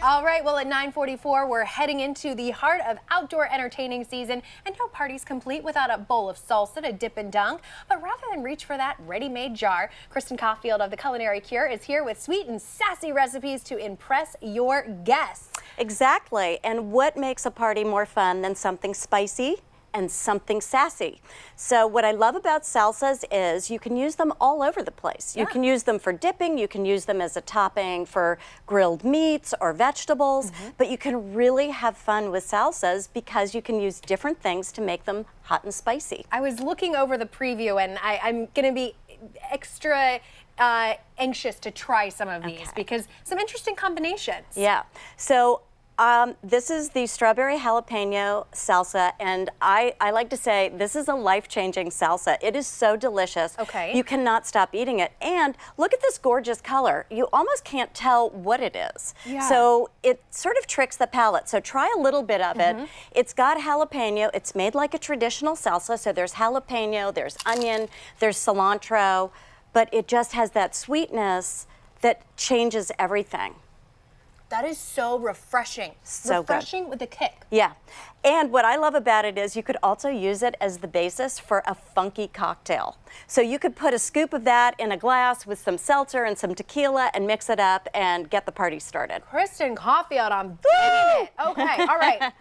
All right, well at 9:44, we're heading into the heart of outdoor entertaining season, and no party's complete without a bowl of salsa to dip and dunk. But rather than reach for that ready-made jar, Kristen Coffield of the Culinary Cure is here with sweet and sassy recipes to impress your guests. Exactly, and what makes a party more fun than something spicy and something sassy? So what I love about salsas is you can use them all over the place. You can use them for dipping, you can use them as a topping for grilled meats or vegetables, but you can really have fun with salsas because you can use different things to make them hot and spicy. I was looking over the preview, and I'm going to be extra anxious to try some of these because some interesting combinations. Yeah, so this is the strawberry jalapeno salsa, and I like to say this is a life-changing salsa. It is so delicious. Okay. You cannot stop eating it. And look at this gorgeous color. You almost can't tell what it is. Yeah. So it sort of tricks the palate. So try a little bit of it. It's got jalapeno. It's made like a traditional salsa. So there's jalapeno, there's onion, there's cilantro, but it just has that sweetness that changes everything. That is so refreshing. So refreshing good. with a kick. Yeah, and what I love about it is you could also use it as the basis for a funky cocktail. So you could put a scoop of that in a glass with some seltzer and some tequila and mix it up and get the party started. Kristen Coffield, I'm digging it. Okay, all right.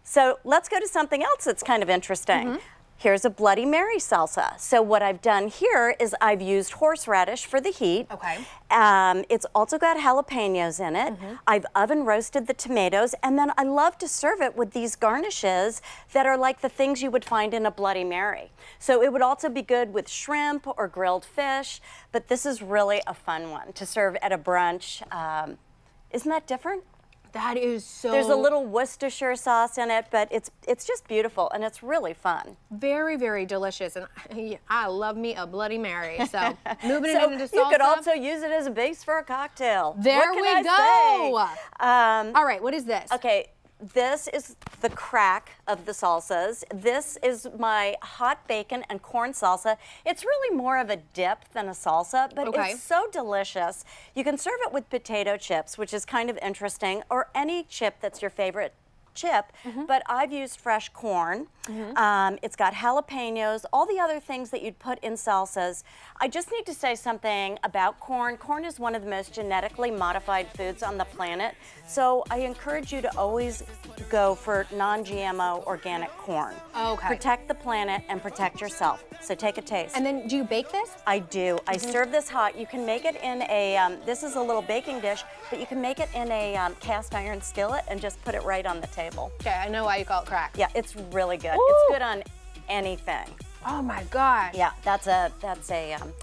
So let's go to something else that's kind of interesting. Here's a Bloody Mary salsa. So what I've done here is I've used horseradish for the heat. Okay. It's also got jalapenos in it. I've oven roasted the tomatoes, and then I love to serve it with these garnishes that are like the things you would find in a Bloody Mary. So it would also be good with shrimp or grilled fish, but this is really a fun one to serve at a brunch. Isn't that different? That is so... There's a little Worcestershire sauce in it, but it's just beautiful, and it's really fun. Very, very delicious, and I love me a Bloody Mary, so moving it into salsa. You could also use it as a base for a cocktail. There we go. All right, what is this? Okay, this is the crack of the salsas. This is my hot bacon and corn salsa. It's really more of a dip than a salsa, but it's so delicious. You can serve it with potato chips, which is kind of interesting, or any chip that's your favorite chip, but I've used fresh corn. It's got jalapenos, all the other things that you'd put in salsas. I just need to say something about corn. Corn is one of the most genetically modified foods on the planet, so I encourage you to always go for non-GMO organic corn. Okay. Protect the planet and protect yourself. So take a taste. And then do you bake this? I do. I serve this hot. You can make it in a, this is a little baking dish, but you can make it in a cast iron skillet and just put it right on the table. Okay, I know why you call it crack. Yeah, it's really good. Ooh. It's good on anything. Oh my gosh. Yeah, that's a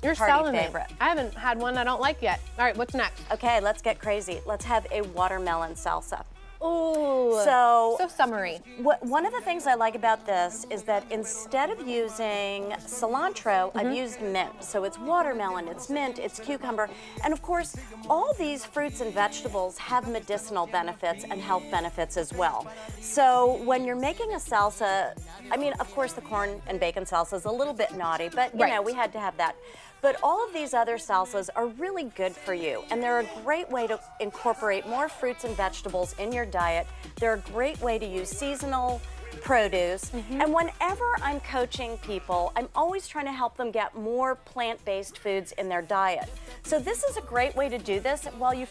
You're party selling favorite. Me. I haven't had one I don't like yet. All right, what's next? Okay, let's get crazy. Let's have a watermelon salsa. Ooh, so summery. One of the things I like about this is that instead of using cilantro, I've used mint. So it's watermelon, it's mint, it's cucumber, and of course, all these fruits and vegetables have medicinal benefits and health benefits as well. So when you're making a salsa, I mean, of course, the corn and bacon salsa is a little bit naughty, but you know, we had to have that. But all of these other salsas are really good for you, and they're a great way to incorporate more fruits and vegetables in your diet. They're a great way to use seasonal produce. And whenever I'm coaching people, I'm always trying to help them get more plant-based foods in their diet. So this is a great way to do this while you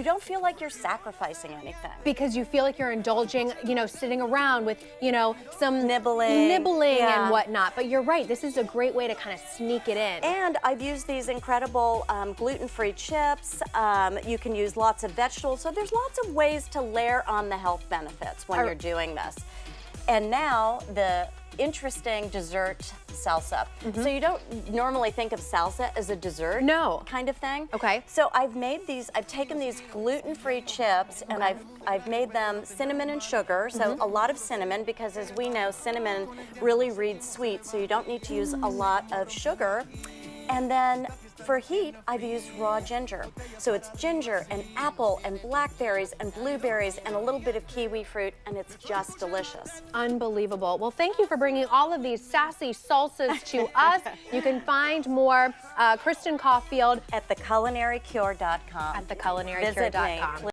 don't feel like you're sacrificing anything. Because you feel like you're indulging, you know, sitting around with, you know, some nibbling and whatnot. But you're right, this is a great way to kind of sneak it in. And I've used these incredible gluten-free chips. You can use lots of vegetables. So there's lots of ways to layer on the health benefits when you're doing this. And now the interesting dessert salsa. So you don't normally think of salsa as a dessert kind of thing. Okay. So I've taken these gluten-free chips and I've made them cinnamon and sugar, so a lot of cinnamon, because as we know, cinnamon really reads sweet, so you don't need to use a lot of sugar. And then For heat, I've used raw ginger. So it's ginger and apple and blackberries and blueberries and a little bit of kiwi fruit, and it's just delicious. Unbelievable. Well, thank you for bringing all of these sassy salsas to us. You can find more Kristen Coffield At thecularycure.com. at thecularycure.com. Visit me.